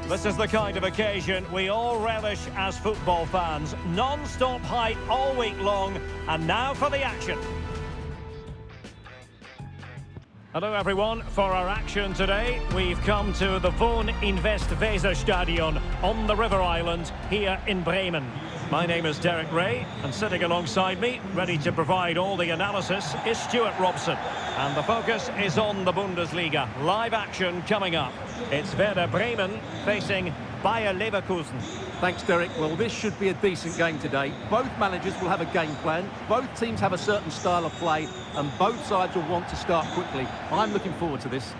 This is the kind of occasion we all relish as football fans. Non-stop hype all week long, and now for the action. Hello everyone, for our action today, we've come to the Wohninvest Weserstadion on the River Island here in Bremen. My name is Derek Ray, and sitting alongside me, ready to provide all the analysis, is Stuart Robson. And the focus is on the Bundesliga. Live action coming up. It's Werder Bremen facing Bayer Leverkusen. Thanks, Derek. Well, this should be a decent game today. Both managers will have a game plan. Both teams have a certain style of play, and both sides will want to start quickly. I'm looking forward to this.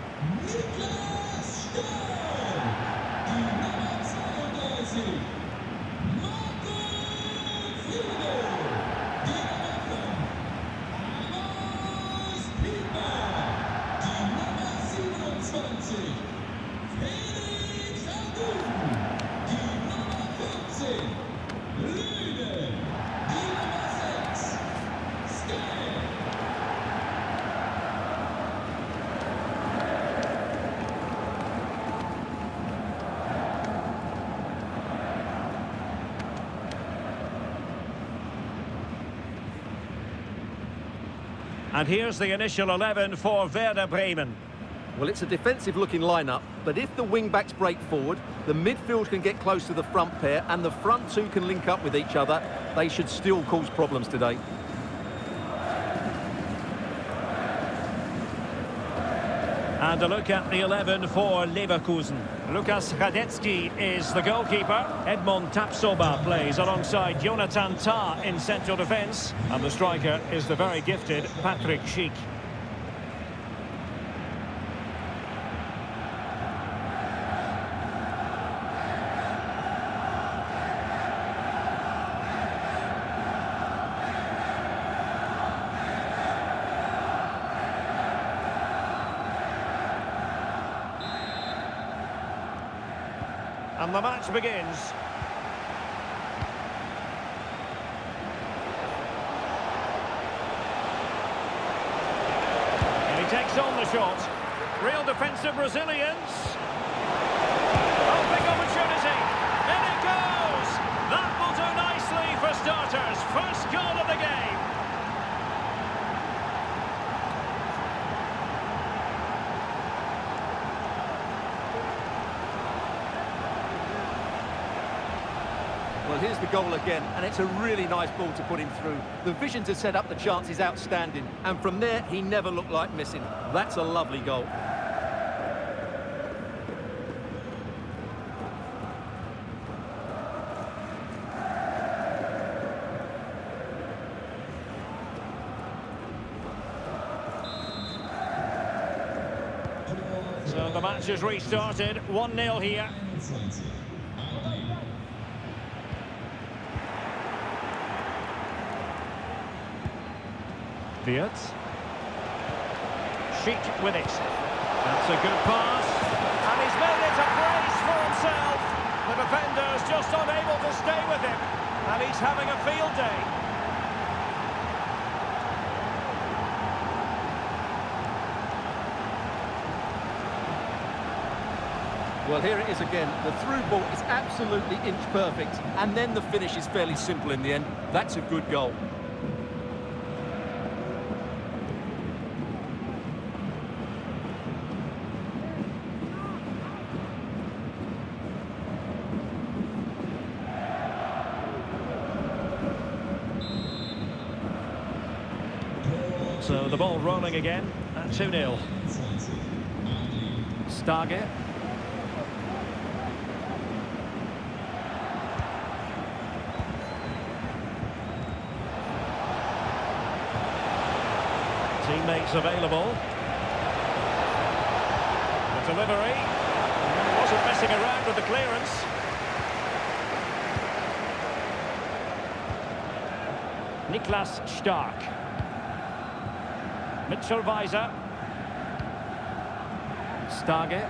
And here's the initial 11 for Werder Bremen. Well, it's a defensive-looking lineup, but if the wing-backs break forward, the midfield can get close to the front pair, and the front two can link up with each other, they should still cause problems today. And a look at the 11 for Leverkusen. Lukas Radetzky is the goalkeeper. Edmond Tapsoba plays alongside Jonathan Tah in central defence. And the striker is the very gifted Patrick Schick. And the match begins. And he takes on the shot. Real defensive resilience. Oh, big opportunity. In it goes. That will do nicely for starters. First goal of the game. Well, here's the goal again, and it's a really nice ball to put him through. The vision to set up the chance is outstanding, and from there, he never looked like missing. That's a lovely goal. So the match has restarted, 1-0 here. Wirtz. Schick with it. That's a good pass. And he's made it a brace for himself. The defender's just unable to stay with him. And he's having a field day. Well, here it is again. The through ball is absolutely inch perfect, and then the finish is fairly simple in the end. That's a good goal. So the ball rolling again at 2-0. Stage. Teammates available. The delivery. Wasn't messing around with the clearance. Niklas Stark. Mitchell Weiser. Stage.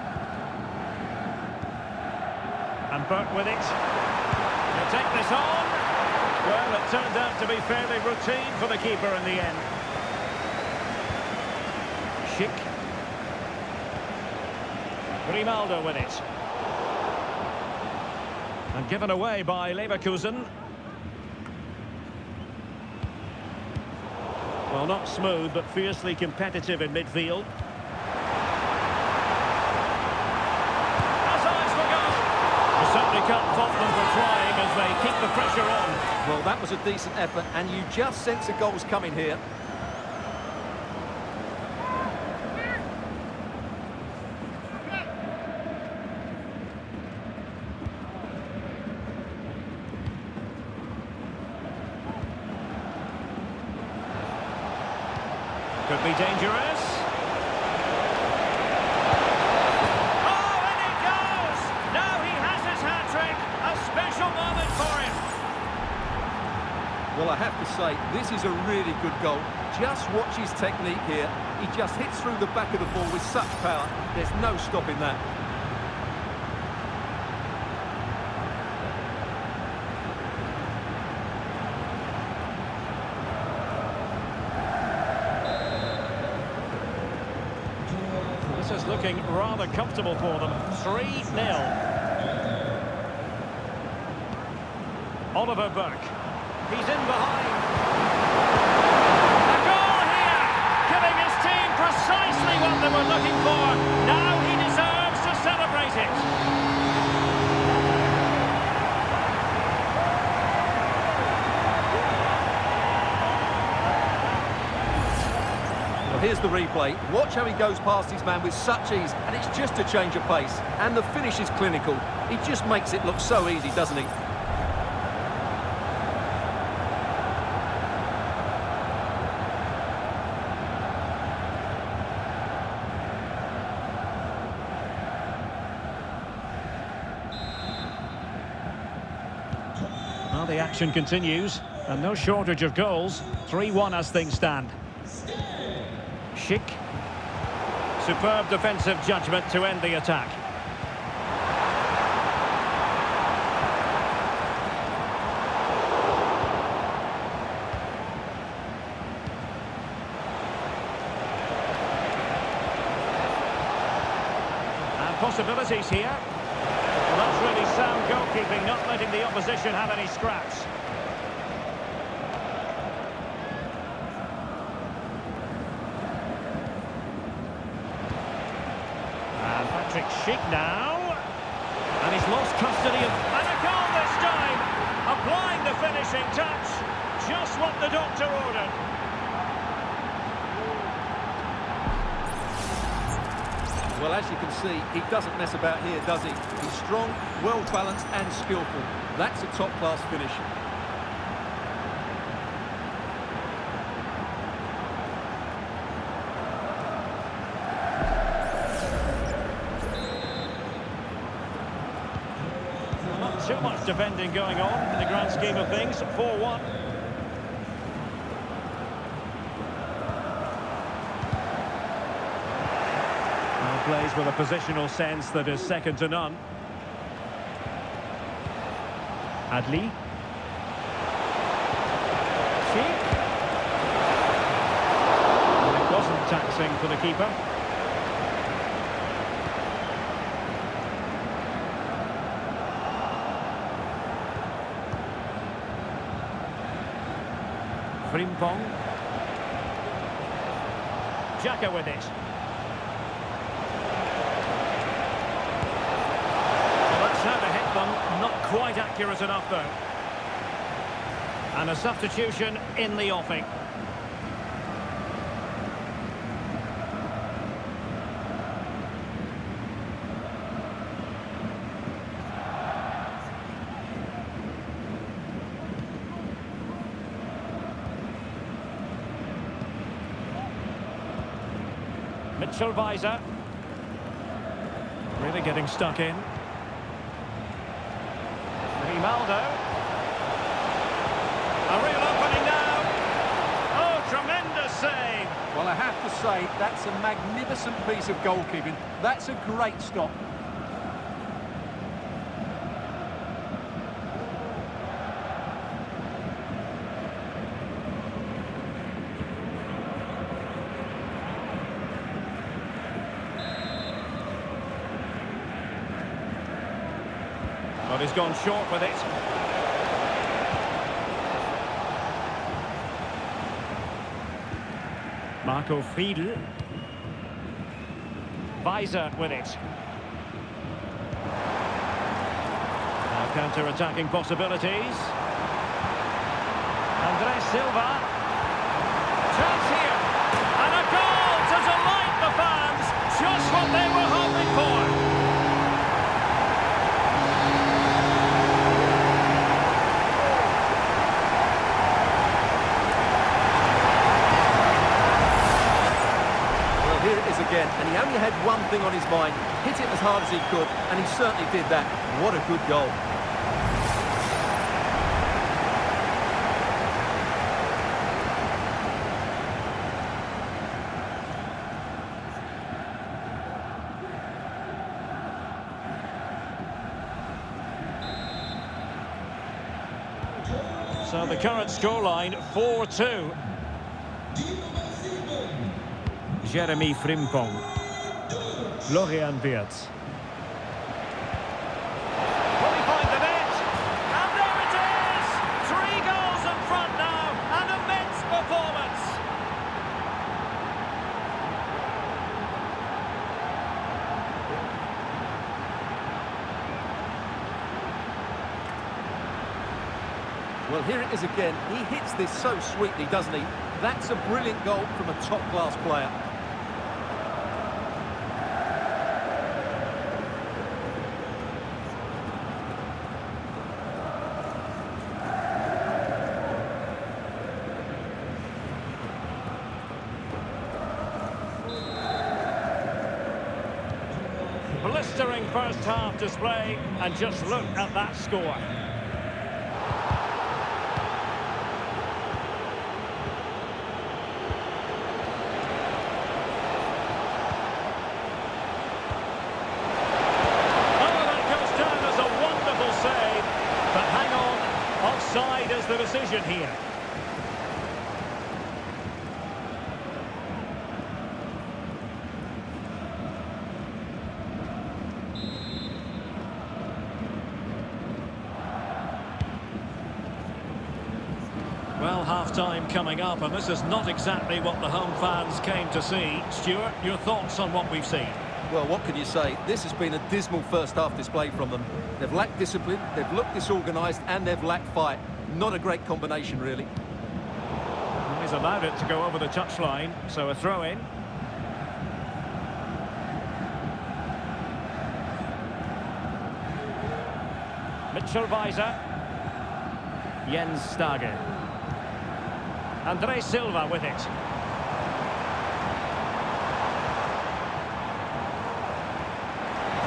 And Burt with it. He'll take this on. Well, it turned out to be fairly routine for the keeper in the end. Schick. Grimaldo with it. And given away by Leverkusen. Well, not smooth, but fiercely competitive in midfield. Has eyes for goal. You certainly can't fault them for trying as they keep the pressure on. Well, that was a decent effort, and you just sense the goal's coming here. Could be dangerous. Oh, and it goes! Now he has his hat-trick. A special moment for him. Well, I have to say, this is a really good goal. Just watch his technique here. He just hits through the back of the ball with such power. There's no stopping that. This is looking rather comfortable for them. 3-0. Oliver Burke. He's in behind. A goal here! Giving his team precisely what they were looking for. Now he deserves to celebrate it. Well, here's the replay. Watch how he goes past his man with such ease, and it's just a change of pace. And the finish is clinical. He just makes it look so easy, doesn't he? Well, the action continues, and no shortage of goals. 3-1 as things stand. Schick. Superb defensive judgment to end the attack. And possibilities here. Well, that's really sound goalkeeping, not letting the opposition have any scraps. Schick now, and he's lost custody of, and a goal this time, applying the finishing touch, just what the doctor ordered. Well, as you can see, he doesn't mess about here, does he? He's strong, well-balanced and skillful. That's a top-class finish. Too much defending going on in the grand scheme of things. 4-1. Now plays with a positional sense that is second to none. Adli. Schick. And it wasn't taxing for the keeper. Frimpong. Xhaka with it. Well, that's how to hit them. Not quite accurate enough, though. And a substitution in the offing. Weiser. Really getting stuck in. Grimaldo. A real opening now. Oh, tremendous save. Well, I have to say, that's a magnificent piece of goalkeeping. That's a great stop. But he's gone short with it. Marco Friedl. Weiser with it. Now counter-attacking possibilities. Andres Silva. Chance here. And a goal to delight the fans. Just what they were hoping for. Here it is again, and he only had one thing on his mind. Hit it as hard as he could, and he certainly did that. What a good goal. So the current scoreline, 4-2. Jeremy Frimpong. Florian Wirtz. Will he find the net? And there it is! 3 goals in front now. An immense performance. Well, here it is again. He hits this so sweetly, doesn't he? That's a brilliant goal from a top-class player. Blistering first half display, and just look at that score. Offside is the decision here. Well, half-time coming up, and this is not exactly what the home fans came to see. Stuart, your thoughts on what we've seen? Well, what can you say? This has been a dismal first-half display from them. They've lacked discipline, they've looked disorganised, and they've lacked fight. Not a great combination, really. He's allowed it to go over the touchline, so a throw-in. Mitchell Weiser. Jens Stage. Andres Silva with it.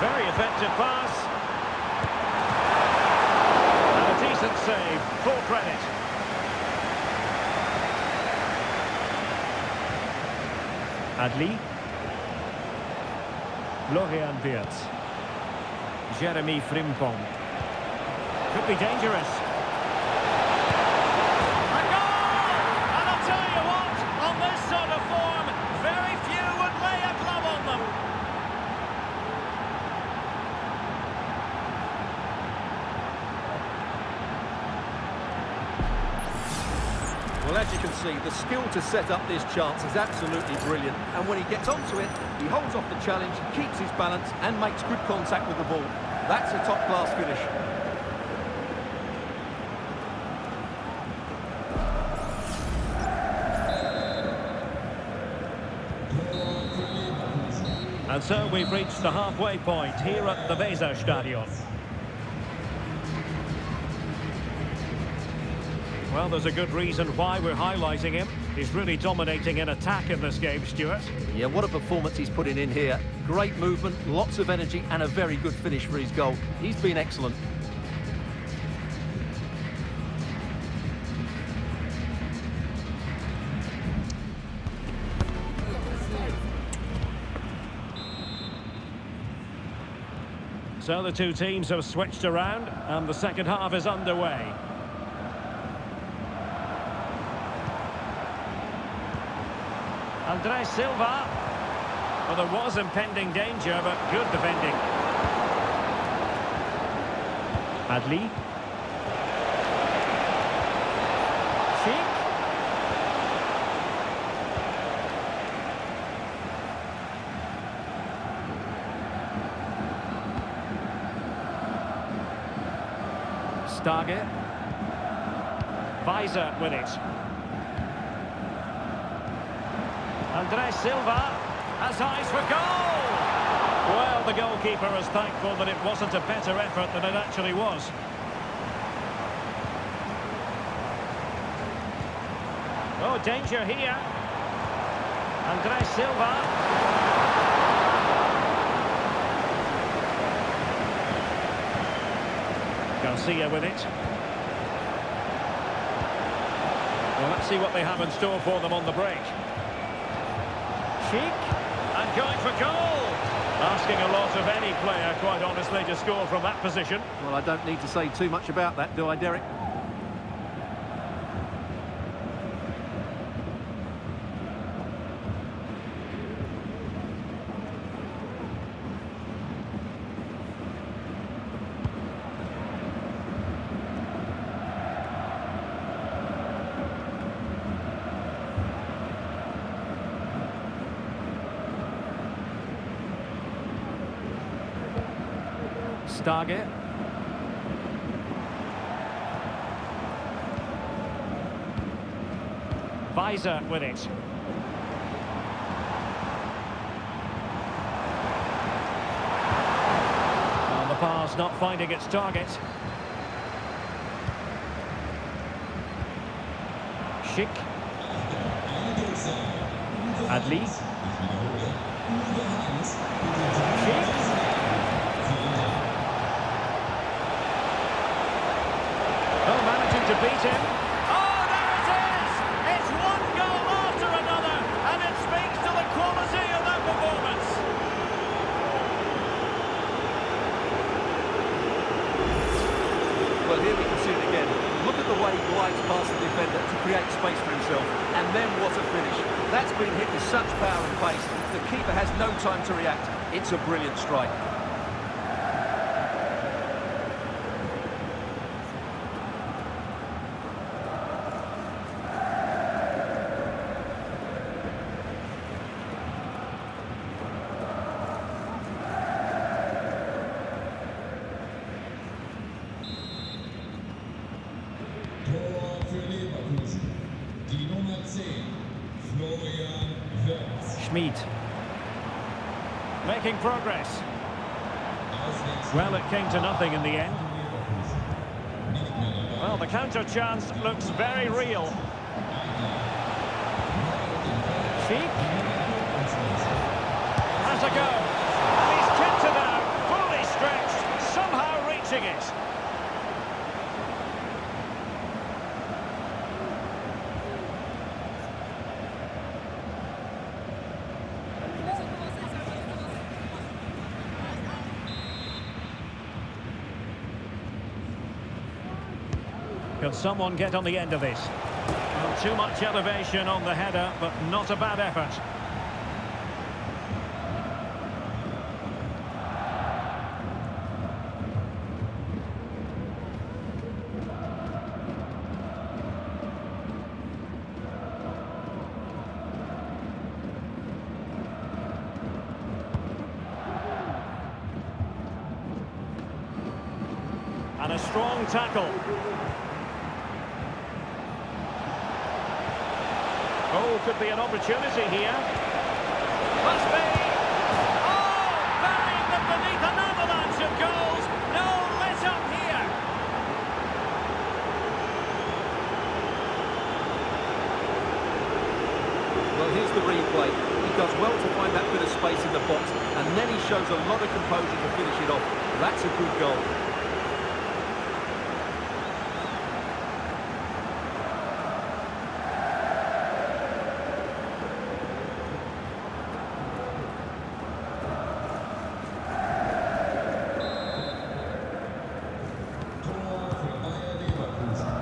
Very effective pass. And a decent save. Full credit. Adli. Florian Wirtz. Jeremy Frimpong. Could be dangerous. A goal! And I'll tell you what, on this sort of form, very few would lay a glove on them. Well, as you can see, the skill to set up this chance is absolutely brilliant. And when he gets onto it, he holds off the challenge, keeps his balance, and makes good contact with the ball. That's a top-class finish. And so we've reached the halfway point here at the Weserstadion. Well, there's a good reason why we're highlighting him. He's really dominating in attack in this game, Stuart. Yeah, what a performance he's putting in here. Great movement, lots of energy, and a very good finish for his goal. He's been excellent. So the two teams have switched around, and the second half is underway. Andres Silva. Well, there was impending danger, but good defending. Adli. Sheik. Stargate. Weiser with it. Andres Silva has eyes for goal! Well, the goalkeeper is thankful that it wasn't a better effort than it actually was. Oh, danger here. Andres Silva. Garcia with it. Well, let's see what they have in store for them on the break. Sheik, and going for goal. Asking a lot of any player, quite honestly, to score from that position. Well, I don't need to say too much about that, do I, Derek? Stargate. Weiser with it. And the pass not finding its target. Schick. Adli. Schick. Oh, managing to beat him. Oh, there it is! It's one goal after another, and it speaks to the quality of that performance. Well, here we can see it again. Look at the way he glides past the defender to create space for himself. And then what a finish. That's been hit with such power and pace. The keeper has no time to react. It's a brilliant strike. Tor für Leverkusen. Die Nummer 10, Florian Wirtz. Schmid. Making progress. Well, it came to nothing in the end. Well, the counter chance looks very real. Sheik. Has a go. And he's kicked it out, fully stretched, somehow reaching it. Can someone get on the end of this? Well, too much elevation on the header, but not a bad effort. And a strong tackle. Oh, could be an opportunity here. Must be! Oh, buried them beneath an avalanche of goals. No let up here. Well, here's the replay. He does well to find that bit of space in the box, and then he shows a lot of composure to finish it off. That's a good goal. Tor für Bayer Leverkusen.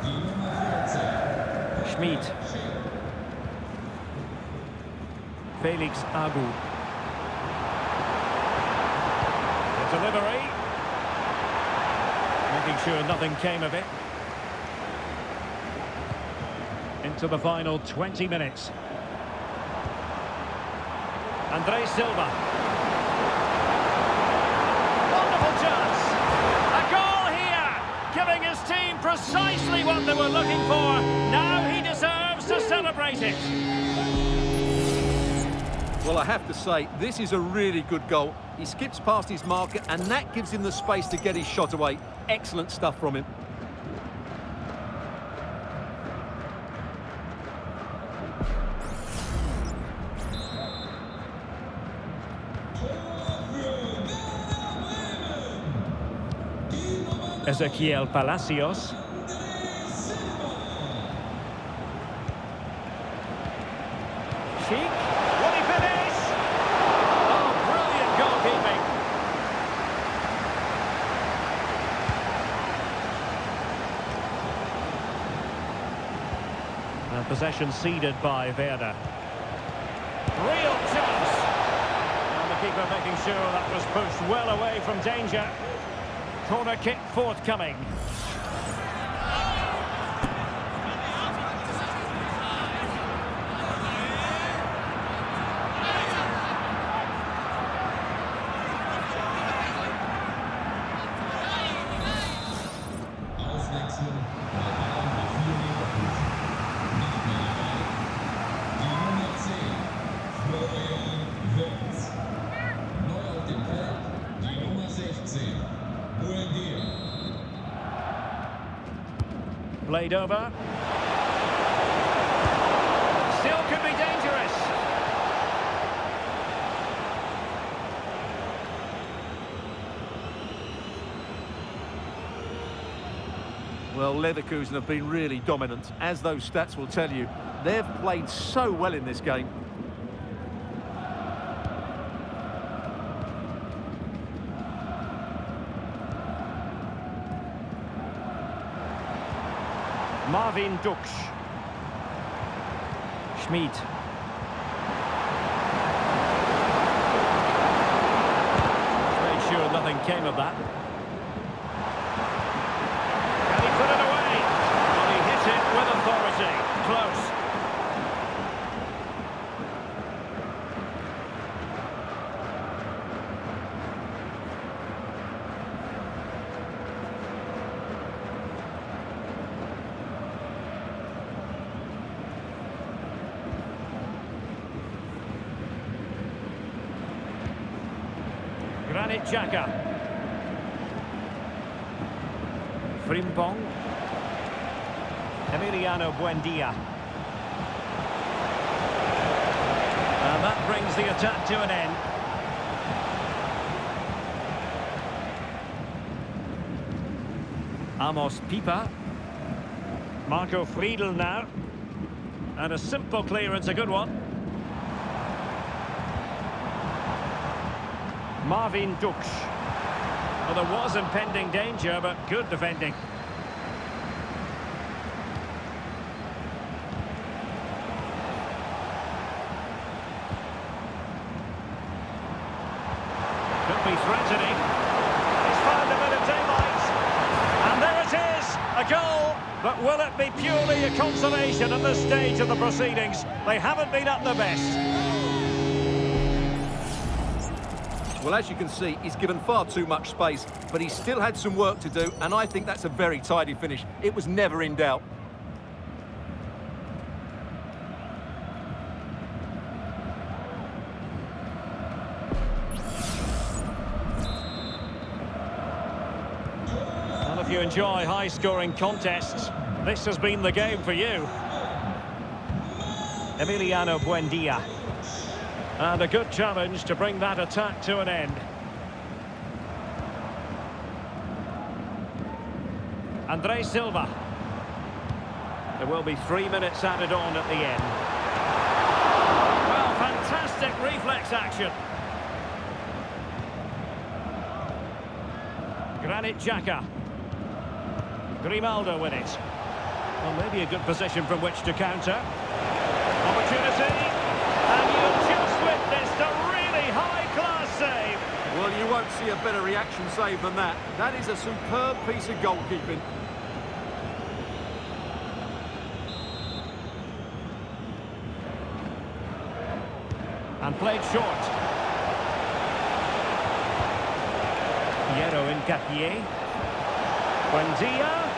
Die Nummer 14. Schmid. Felix Agu. The delivery. sure nothing came of it. Into the final 20 minutes. Andre Silva. Wonderful chance. A goal here, giving his team precisely what they were looking for. Now he deserves to celebrate it. Well, I have to say, this is a really good goal. He skips past his marker, and that gives him the space to get his shot away. Excellent stuff from him. Ezequiel Palacios. Sheik. Will he finish? Oh, brilliant goalkeeping. And possession ceded by Werder. Real chance. And the keeper making sure that was pushed well away from danger. Corner kick forthcoming. Auswechslung bei Bayern Leverkusen. Nicht mehr dabei. Die Nummer 10, Florian Wirtz. Neu auf dem Feld, die Nummer 16, Buendia. Played over. Still could be dangerous. Well, Leverkusen have been really dominant, as those stats will tell you. They've played so well in this game. Marvin Dux. Schmid. Made sure nothing came of that. Can he put it away? Well, he hit it with authority. Close. Granit Xhaka. Frimpong. Emiliano Buendia. And that brings the attack to an end. Amos Pipa. Marco Friedl now. And a simple clearance, a good one. Marvin Dux. Well, there was impending danger, but good defending. Could be threatening. He's found a bit of daylight. And there it is, a goal. But will it be purely a consolation at this stage of the proceedings? They haven't been at their best. Well, as you can see, he's given far too much space, but he's still had some work to do, and I think that's a very tidy finish. It was never in doubt. Well, if you enjoy high-scoring contests, this has been the game for you. Emiliano Buendia. And a good challenge to bring that attack to an end. Andre Silva. There will be 3 minutes added on at the end. Well, fantastic reflex action. Granit Xhaka. Grimaldo with it. Well, maybe a good position from which to counter. Opportunity. And you just witnessed a really high-class save. Well, You won't see a better reaction save than that. That is a superb piece of goalkeeping. And played short. Piero Incapié. Buendia.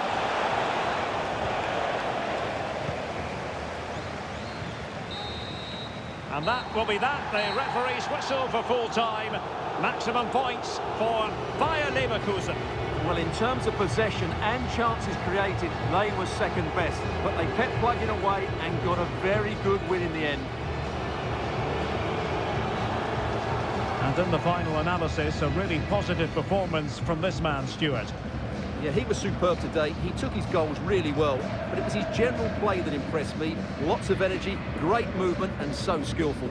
And that will be that. The referee's whistle for full time. Maximum points for Bayer Leverkusen. Well, in terms of possession and chances created, they were second best. But they kept plugging away and got a very good win in the end. And in the final analysis, a really positive performance from this man, Stuart. Yeah, he was superb today. He took his goals really well, but it was his general play that impressed me. Lots of energy, great movement, and so skillful.